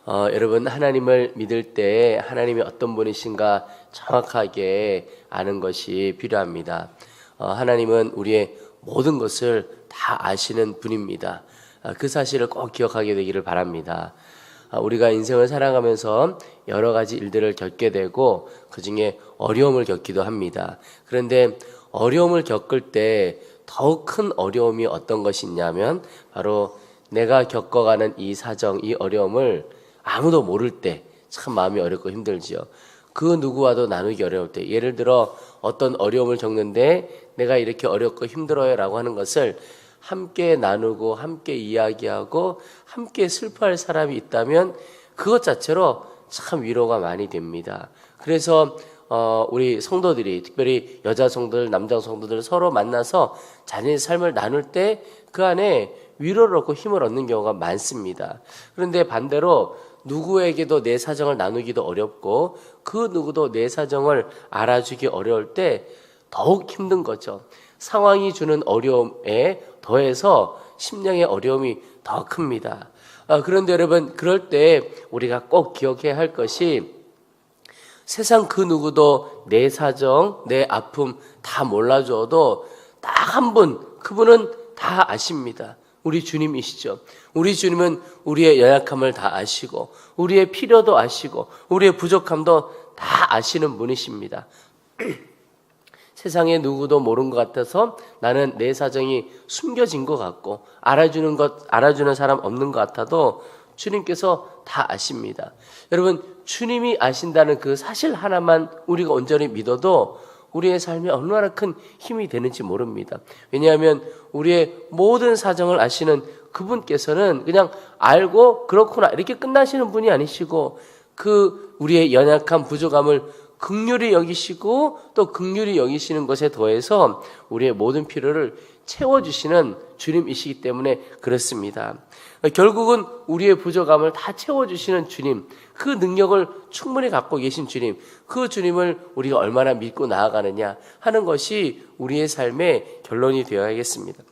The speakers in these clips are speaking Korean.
여러분 하나님을 믿을 때 하나님이 어떤 분이신가 정확하게 아는 것이 필요합니다. 하나님은 우리의 모든 것을 다 아시는 분입니다. 그 사실을 꼭 기억하게 되기를 바랍니다. 우리가 인생을 살아가면서 여러 가지 일들을 겪게 되고 그중에 어려움을 겪기도 합니다. 그런데 어려움을 겪을 때 더욱 큰 어려움이 어떤 것이 있냐면 바로 내가 겪어가는 이 사정, 이 어려움을 아무도 모를 때 참 마음이 어렵고 힘들지요. 그 누구와도 나누기 어려울 때, 예를 들어 어떤 어려움을 겪는데 내가 이렇게 어렵고 힘들어요 라고 하는 것을 함께 나누고 함께 이야기하고 함께 슬퍼할 사람이 있다면 그것 자체로 참 위로가 많이 됩니다. 그래서 우리 성도들이, 특별히 여자 성도들, 남자 성도들 서로 만나서 자신의 삶을 나눌 때 그 안에 위로를 얻고 힘을 얻는 경우가 많습니다. 그런데 반대로 누구에게도 내 사정을 나누기도 어렵고 그 누구도 내 사정을 알아주기 어려울 때 더욱 힘든 거죠. 상황이 주는 어려움에 더해서 심령의 어려움이 더 큽니다. 그런데 여러분, 그럴 때 우리가 꼭 기억해야 할 것이 세상 그 누구도 내 사정, 내 아픔 다 몰라줘도 딱 한 분, 그분은 다 아십니다. 우리 주님이시죠. 우리 주님은 우리의 연약함을 다 아시고 우리의 필요도 아시고 우리의 부족함도 다 아시는 분이십니다. 세상에 누구도 모르는 것 같아서 나는 내 사정이 숨겨진 것 같고 알아주는 사람 없는 것 같아도 주님께서 다 아십니다. 여러분, 주님이 아신다는 그 사실 하나만 우리가 온전히 믿어도 우리의 삶에 얼마나 큰 힘이 되는지 모릅니다. 왜냐하면 우리의 모든 사정을 아시는 그분께서는 그냥 알고 그렇구나 이렇게 끝나시는 분이 아니시고 그 우리의 연약한 부족함을 긍휼히 여기시고 또 긍휼히 여기시는 것에 더해서 우리의 모든 필요를 채워주시는 주님이시기 때문에 그렇습니다. 결국은 우리의 부족함을 다 채워주시는 주님, 그 능력을 충분히 갖고 계신 주님, 그 주님을 우리가 얼마나 믿고 나아가느냐 하는 것이 우리의 삶의 결론이 되어야겠습니다.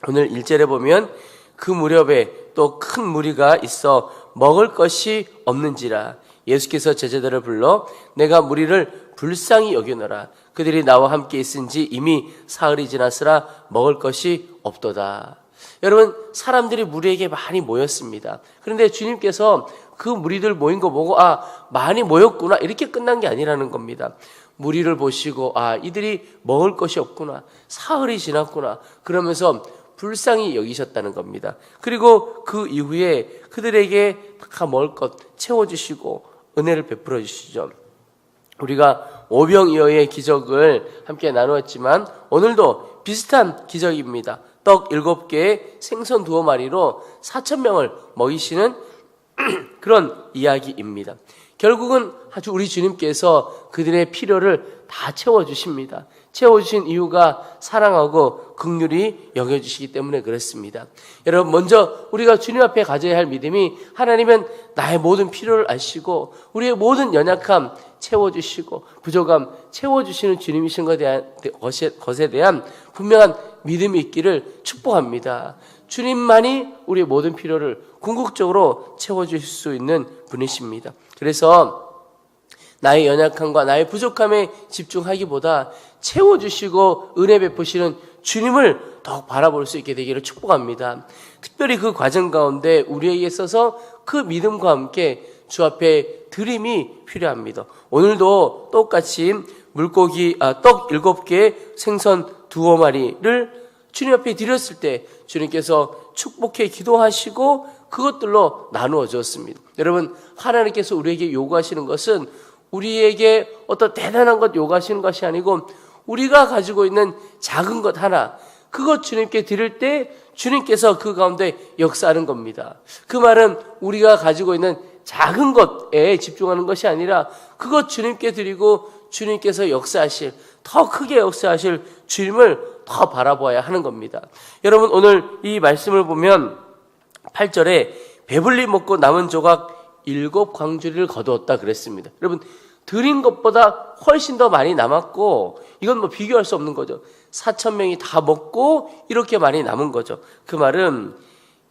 오늘 1절에 보면 그 무렵에 또 큰 무리가 있어 먹을 것이 없는지라 예수께서 제자들을 불러 내가 무리를 불쌍히 여기노라. 그들이 나와 함께 있은지 이미 사흘이 지났으나 먹을 것이 없도다. 여러분, 사람들이 무리에게 많이 모였습니다. 그런데 주님께서 그 무리들 모인 거 보고 많이 모였구나 이렇게 끝난 게 아니라는 겁니다. 무리를 보시고 이들이 먹을 것이 없구나, 사흘이 지났구나 그러면서 불쌍히 여기셨다는 겁니다. 그리고 그 이후에 그들에게 다 먹을 것 채워주시고 은혜를 베풀어 주시죠. 우리가 오병이어의 기적을 함께 나누었지만 오늘도 비슷한 기적입니다. 떡 7개에 생선 2마리로 4,000명을 먹이시는 그런 이야기입니다. 결국은 아주 우리 주님께서 그들의 필요를 다 채워주십니다. 채워주신 이유가 사랑하고 긍휼히 여겨주시기 때문에 그렇습니다. 여러분, 먼저 우리가 주님 앞에 가져야 할 믿음이 하나님은 나의 모든 필요를 아시고 우리의 모든 연약함 채워주시고 부족함 채워주시는 주님이신 것에 대한 분명한 믿음이 있기를 축복합니다. 주님만이 우리의 모든 필요를 궁극적으로 채워주실 수 있는 분이십니다. 그래서 나의 연약함과 나의 부족함에 집중하기보다 채워주시고 은혜 베푸시는 주님을 더욱 바라볼 수 있게 되기를 축복합니다. 특별히 그 과정 가운데 우리에게 있어서 그 믿음과 함께 주 앞에 드림이 필요합니다. 오늘도 똑같이 물고기 떡 7개 생선 2마리를 주님 앞에 드렸을 때 주님께서 축복해 기도하시고 그것들로 나누어 주었습니다. 여러분, 하나님께서 우리에게 요구하시는 것은 우리에게 어떤 대단한 것 요구하시는 것이 아니고 우리가 가지고 있는 작은 것 하나, 그것 주님께 드릴 때 주님께서 그 가운데 역사하는 겁니다. 그 말은 우리가 가지고 있는 작은 것에 집중하는 것이 아니라 그것 주님께 드리고 주님께서 역사하실, 더 크게 역사하실 주님을 더 바라보아야 하는 겁니다. 여러분, 오늘 이 말씀을 보면 8절에 배불리 먹고 남은 조각 7광주리를 거두었다 그랬습니다. 여러분, 드린 것보다 훨씬 더 많이 남았고 이건 뭐 비교할 수 없는 거죠. 4,000명이 다 먹고 이렇게 많이 남은 거죠. 그 말은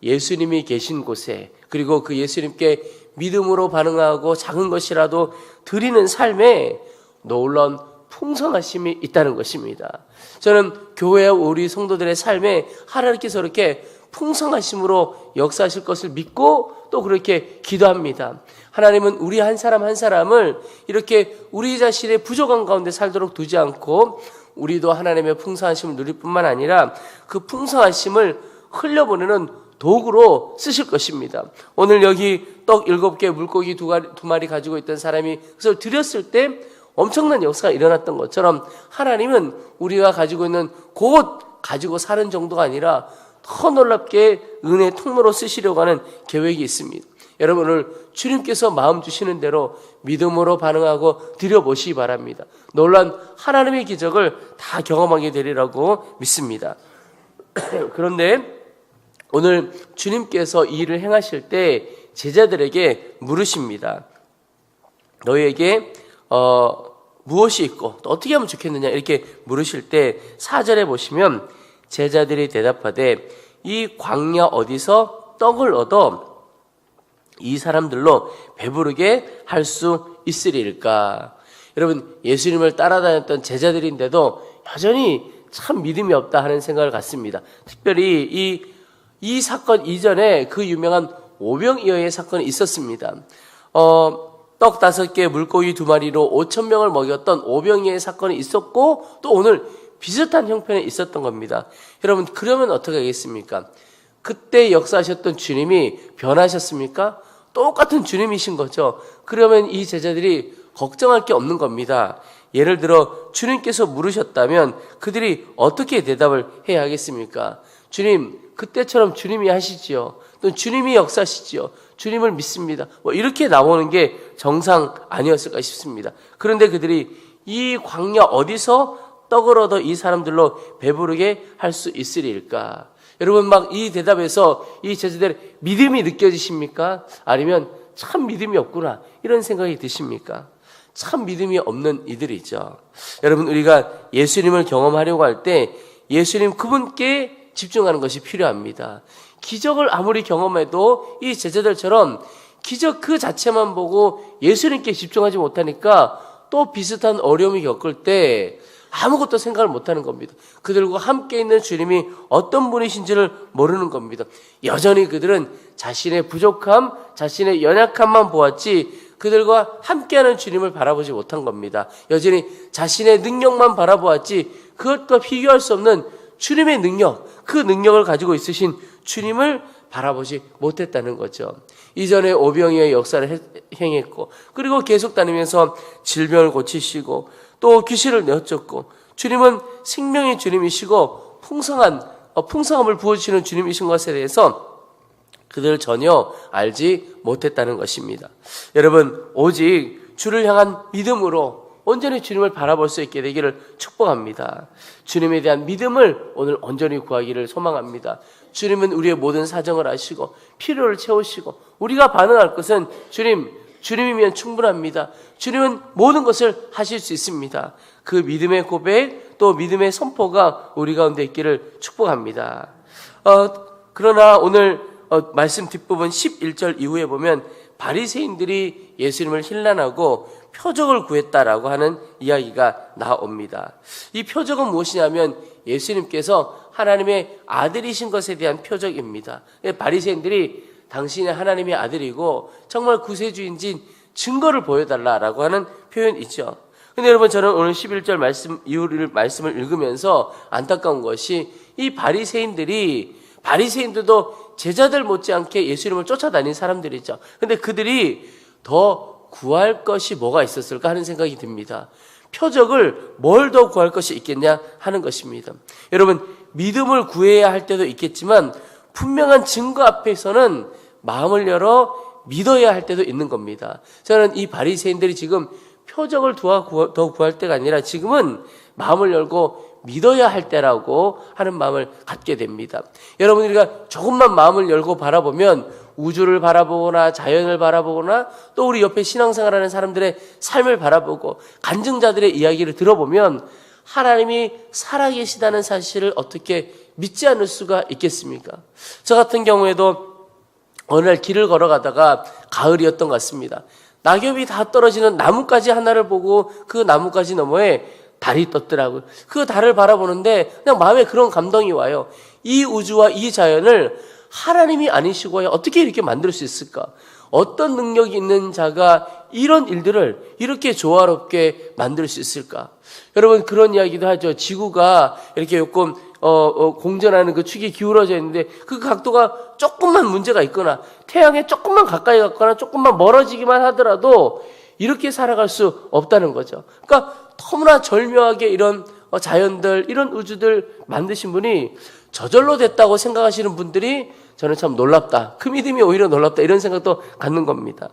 예수님이 계신 곳에, 그리고 그 예수님께 믿음으로 반응하고 작은 것이라도 드리는 삶에 놀라운 풍성하심이 있다는 것입니다. 저는 교회와 우리 성도들의 삶에 하나님께서 이렇게 풍성하심으로 역사하실 것을 믿고 또 그렇게 기도합니다. 하나님은 우리 한 사람 한 사람을 이렇게 우리 자신의 부족한 가운데 살도록 두지 않고 우리도 하나님의 풍성하심을 누릴 뿐만 아니라 그 풍성하심을 흘려보내는 도구로 쓰실 것입니다. 오늘 여기 떡 7개, 물고기 2마리 가지고 있던 사람이 그것을 드렸을 때 엄청난 역사가 일어났던 것처럼 하나님은 우리가 가지고 있는 그것 가지고 사는 정도가 아니라 더 놀랍게 은혜의 통로로 쓰시려고 하는 계획이 있습니다. 여러분 오늘 주님께서 마음 주시는 대로 믿음으로 반응하고 드려보시기 바랍니다. 놀란 하나님의 기적을 다 경험하게 되리라고 믿습니다. 그런데 오늘 주님께서 이 일을 행하실 때 제자들에게 물으십니다. 너희에게 무엇이 있고 또 어떻게 하면 좋겠느냐 이렇게 물으실 때 4절에 보시면 제자들이 대답하되 이 광야 어디서 떡을 얻어 이 사람들로 배부르게 할 수 있으리일까? 여러분 예수님을 따라다녔던 제자들인데도 여전히 참 믿음이 없다 하는 생각을 갖습니다. 특별히 이 사건 이전에 그 유명한 오병이어의 사건이 있었습니다. 떡 5개, 물고기 2마리로 5,000명을 먹였던 오병이어의 사건이 있었고 또 오늘 비슷한 형편에 있었던 겁니다. 여러분 그러면 어떻게 하겠습니까? 그때 역사하셨던 주님이 변하셨습니까? 똑같은 주님이신 거죠. 그러면 이 제자들이 걱정할 게 없는 겁니다. 예를 들어 주님께서 물으셨다면 그들이 어떻게 대답을 해야 하겠습니까? 주님, 그때처럼 주님이 하시지요. 또 주님이 역사하시지요. 주님을 믿습니다. 이렇게 나오는 게 정상 아니었을까 싶습니다. 그런데 그들이 이 광야 어디서 떡을 얻어 이 사람들로 배부르게 할 수 있으리일까? 여러분 막 이 대답에서 이 제자들의 믿음이 느껴지십니까? 아니면 참 믿음이 없구나 이런 생각이 드십니까? 참 믿음이 없는 이들이죠. 여러분 우리가 예수님을 경험하려고 할 때 예수님 그분께 집중하는 것이 필요합니다. 기적을 아무리 경험해도 이 제자들처럼 기적 그 자체만 보고 예수님께 집중하지 못하니까 또 비슷한 어려움이 겪을 때 아무것도 생각을 못하는 겁니다. 그들과 함께 있는 주님이 어떤 분이신지를 모르는 겁니다. 여전히 그들은 자신의 부족함, 자신의 연약함만 보았지 그들과 함께하는 주님을 바라보지 못한 겁니다. 여전히 자신의 능력만 바라보았지 그것과 비교할 수 없는 주님의 능력, 그 능력을 가지고 있으신 주님을 바라보지 못했다는 거죠. 이전에 오병이어의 역사를 행했고 그리고 계속 다니면서 질병을 고치시고 또 귀신을 내어쫓고 주님은 생명의 주님이시고 풍성함을 부어주시는 주님이신 것에 대해서 그들을 전혀 알지 못했다는 것입니다. 여러분 오직 주를 향한 믿음으로 온전히 주님을 바라볼 수 있게 되기를 축복합니다. 주님에 대한 믿음을 오늘 온전히 구하기를 소망합니다. 주님은 우리의 모든 사정을 아시고 필요를 채우시고 우리가 반응할 것은 주님이면 충분합니다. 주님은 모든 것을 하실 수 있습니다. 그 믿음의 고백 또 믿음의 선포가 우리 가운데 있기를 축복합니다. 그러나 오늘 말씀 뒷부분 11절 이후에 보면 바리새인들이 예수님을 힐난하고 표적을 구했다라고 하는 이야기가 나옵니다. 이 표적은 무엇이냐면 예수님께서 하나님의 아들이신 것에 대한 표적입니다. 바리새인들이 당신이 하나님의 아들이고 정말 구세주인지 증거를 보여달라라고 하는 표현이죠. 근데 여러분 저는 오늘 11절 말씀을 읽으면서 안타까운 것이 이 바리새인들도 제자들 못지않게 예수님을 쫓아다닌 사람들이죠. 근데 그들이 더 구할 것이 뭐가 있었을까 하는 생각이 듭니다. 표적을 뭘 더 구할 것이 있겠냐 하는 것입니다. 여러분 믿음을 구해야 할 때도 있겠지만 분명한 증거 앞에서는 마음을 열어 믿어야 할 때도 있는 겁니다. 저는 이 바리새인들이 지금 표적을 더 구할 때가 아니라 지금은 마음을 열고 믿어야 할 때라고 하는 마음을 갖게 됩니다. 여러분 우리가 조금만 마음을 열고 바라보면 우주를 바라보거나 자연을 바라보거나 또 우리 옆에 신앙생활하는 사람들의 삶을 바라보고 간증자들의 이야기를 들어보면 하나님이 살아계시다는 사실을 어떻게 믿지 않을 수가 있겠습니까? 저 같은 경우에도 어느 날 길을 걸어가다가 가을이었던 것 같습니다. 낙엽이 다 떨어지는 나뭇가지 하나를 보고 그 나뭇가지 너머에 달이 떴더라고요. 그 달을 바라보는데 그냥 마음에 그런 감동이 와요. 이 우주와 이 자연을 하나님이 아니시고 어떻게 이렇게 만들 수 있을까? 어떤 능력이 있는 자가 이런 일들을 이렇게 조화롭게 만들 수 있을까? 여러분 그런 이야기도 하죠. 지구가 이렇게 조금 공전하는 그 축이 기울어져 있는데 그 각도가 조금만 문제가 있거나 태양에 조금만 가까이 갔거나 조금만 멀어지기만 하더라도 이렇게 살아갈 수 없다는 거죠. 그러니까 너무나 절묘하게 이런 자연들, 이런 우주들 만드신 분이 저절로 됐다고 생각하시는 분들이 저는 참 놀랍다. 그 믿음이 오히려 놀랍다. 이런 생각도 갖는 겁니다.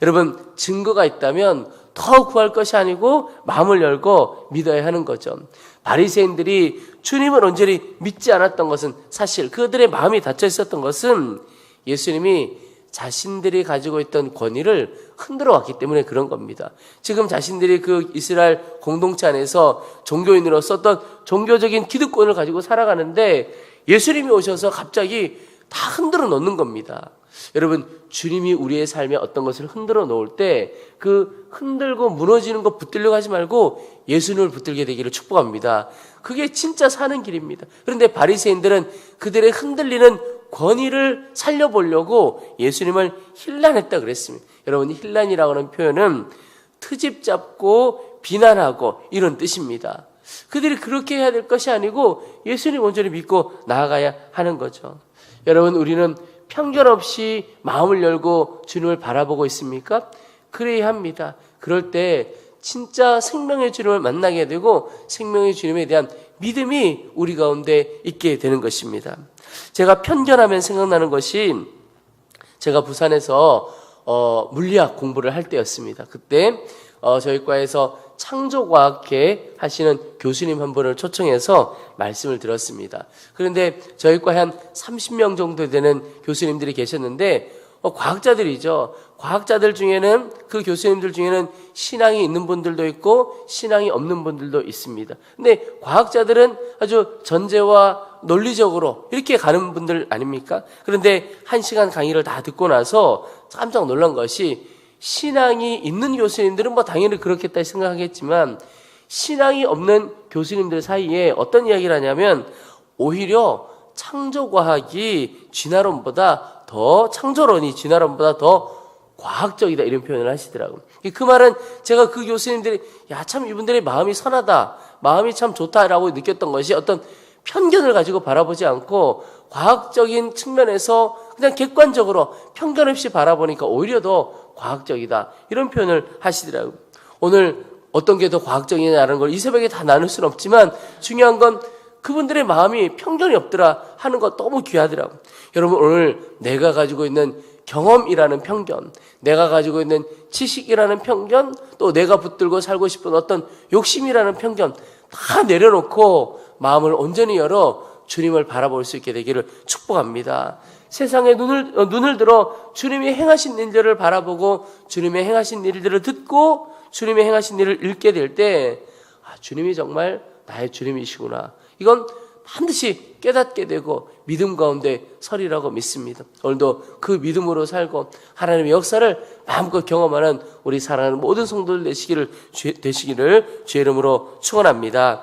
여러분 증거가 있다면 더 구할 것이 아니고 마음을 열고 믿어야 하는 거죠. 바리새인들이 주님을 온전히 믿지 않았던 것은 사실 그들의 마음이 닫혀 있었던 것은 예수님이 자신들이 가지고 있던 권위를 흔들어 왔기 때문에 그런 겁니다. 지금 자신들이 그 이스라엘 공동체 안에서 종교인으로 썼던 종교적인 기득권을 가지고 살아가는데 예수님이 오셔서 갑자기 다 흔들어 놓는 겁니다. 여러분 주님이 우리의 삶에 어떤 것을 흔들어 놓을 때 그 흔들고 무너지는 거 붙들려고 하지 말고 예수님을 붙들게 되기를 축복합니다. 그게 진짜 사는 길입니다. 그런데 바리새인들은 그들의 흔들리는 권위를 살려보려고 예수님을 힐난했다 그랬습니다. 여러분 힐난이라고 하는 표현은 트집 잡고 비난하고 이런 뜻입니다. 그들이 그렇게 해야 될 것이 아니고 예수님 온전히 믿고 나아가야 하는 거죠. 여러분 우리는 편견 없이 마음을 열고 주님을 바라보고 있습니까? 그래야 합니다. 그럴 때 진짜 생명의 주님을 만나게 되고 생명의 주님에 대한 믿음이 우리 가운데 있게 되는 것입니다. 제가 편견하면 생각나는 것이 제가 부산에서 물리학 공부를 할 때였습니다. 그때 저희 과에서 창조과학회 하시는 교수님 한 분을 초청해서 말씀을 들었습니다. 그런데 저희 과에 한 30명 정도 되는 교수님들이 계셨는데 과학자들이죠. 과학자들 중에는 그 교수님들 중에는 신앙이 있는 분들도 있고 신앙이 없는 분들도 있습니다. 근데 과학자들은 아주 전제와 논리적으로 이렇게 가는 분들 아닙니까? 그런데 1시간 강의를 다 듣고 나서 깜짝 놀란 것이 신앙이 있는 교수님들은 당연히 그렇겠다 생각하겠지만 신앙이 없는 교수님들 사이에 어떤 이야기를 하냐면 오히려 창조과학이 창조론이 진화론보다 더 과학적이다 이런 표현을 하시더라고요. 그 말은 제가 그 교수님들이 참 이분들의 마음이 선하다, 마음이 참 좋다라고 느꼈던 것이 어떤 편견을 가지고 바라보지 않고 과학적인 측면에서 그냥 객관적으로 편견 없이 바라보니까 오히려 더 과학적이다 이런 표현을 하시더라고요. 오늘 어떤 게 더 과학적이냐는 걸 이 새벽에 다 나눌 수는 없지만 중요한 건 그분들의 마음이 편견이 없더라 하는 거 너무 귀하더라고요. 여러분 오늘 내가 가지고 있는 경험이라는 편견, 내가 가지고 있는 지식이라는 편견, 또 내가 붙들고 살고 싶은 어떤 욕심이라는 편견 다 내려놓고 마음을 온전히 열어 주님을 바라볼 수 있게 되기를 축복합니다. 세상에 눈을 들어 주님이 행하신 일들을 바라보고 주님의 행하신 일들을 듣고 주님의 행하신 일을 읽게 될 때 주님이 정말 나의 주님이시구나. 이건 반드시 깨닫게 되고 믿음 가운데 서리라고 믿습니다. 오늘도 그 믿음으로 살고 하나님의 역사를 마음껏 경험하는 우리 사랑하는 모든 성도들 되시기를 주의 이름으로 축원합니다.